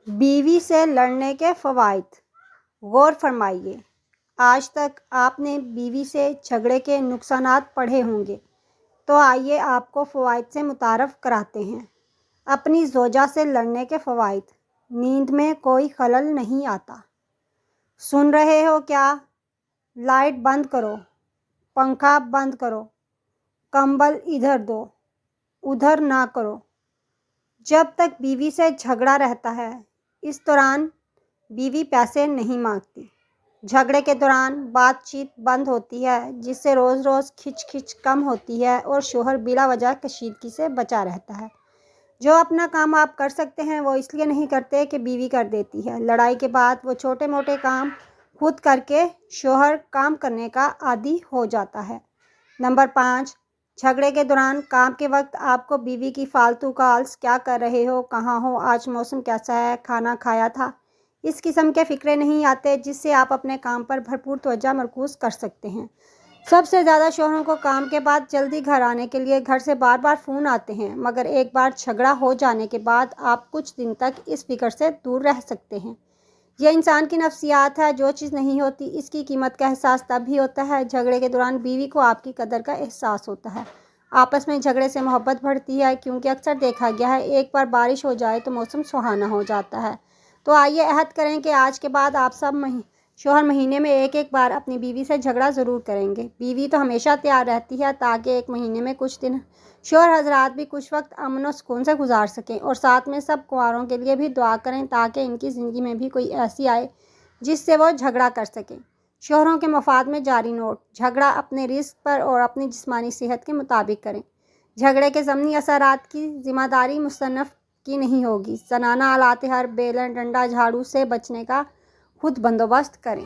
بیوی سے لڑنے کے فوائد غور فرمائیے۔ آج تک آپ نے بیوی سے جھگڑے کے نقصانات پڑھے ہوں گے، تو آئیے آپ کو فوائد سے متعارف کراتے ہیں۔ اپنی زوجہ سے لڑنے کے فوائد: نیند میں کوئی خلل نہیں آتا۔ سن رہے ہو کیا؟ لائٹ بند کرو، پنکھا بند کرو، کمبل ادھر دو، ادھر نہ کرو۔ جب تک بیوی سے جھگڑا رہتا ہے، اس دوران بیوی پیسے نہیں مانگتی۔ جھگڑے کے دوران بات چیت بند ہوتی ہے، جس سے روز روز کھچ کھچ کم ہوتی ہے اور شوہر بلا وجہ کشیدگی سے بچا رہتا ہے۔ جو اپنا کام آپ کر سکتے ہیں وہ اس لیے نہیں کرتے کہ بیوی کر دیتی ہے۔ لڑائی کے بعد وہ چھوٹے موٹے کام خود کر کے شوہر کام کرنے کا عادی ہو جاتا ہے۔ نمبر 5، جھگڑے کے دوران کام کے وقت آپ کو بیوی کی فالتو کالز، کیا کر رہے ہو، کہاں ہو، آج موسم کیسا ہے، کھانا کھایا تھا، اس قسم کے فکرے نہیں آتے، جس سے آپ اپنے کام پر بھرپور توجہ مرکوز کر سکتے ہیں۔ سب سے زیادہ شوہروں کو کام کے بعد جلدی گھر آنے کے لیے گھر سے بار بار فون آتے ہیں، مگر ایک بار جھگڑا ہو جانے کے بعد آپ کچھ دن تک اس فکر سے دور رہ سکتے ہیں۔ یہ انسان کی نفسیات ہے۔ جو چیز نہیں ہوتی اس کی قیمت کا احساس تب ہی ہوتا ہے۔ جھگڑے کے دوران بیوی کو آپ کی قدر کا احساس ہوتا ہے۔ آپس میں جھگڑے سے محبت بڑھتی ہے، کیونکہ اکثر دیکھا گیا ہے ایک بار بارش ہو جائے تو موسم سہانا ہو جاتا ہے۔ تو آئیے عہد کریں کہ آج کے بعد آپ سب شوہر مہینے میں ایک بار اپنی بیوی سے جھگڑا ضرور کریں گے۔ بیوی تو ہمیشہ تیار رہتی ہے، تاکہ ایک مہینے میں کچھ دن شوہر حضرات بھی کچھ وقت امن و سکون سے گزار سکیں، اور ساتھ میں سب کنواروں کے لیے بھی دعا کریں، تاکہ ان کی زندگی میں بھی کوئی ایسی آئے جس سے وہ جھگڑا کر سکیں۔ شوہروں کے مفاد میں جاری نوٹ: جھگڑا اپنے رزق پر اور اپنی جسمانی صحت کے مطابق کریں۔ جھگڑے کے ضمنی اثرات کی ذمہ داری مصنف کی نہیں ہوگی۔ زنانہ آلات حرب، بیلن، ڈنڈا، جھاڑو سے بچنے کا خود بندوبست کریں۔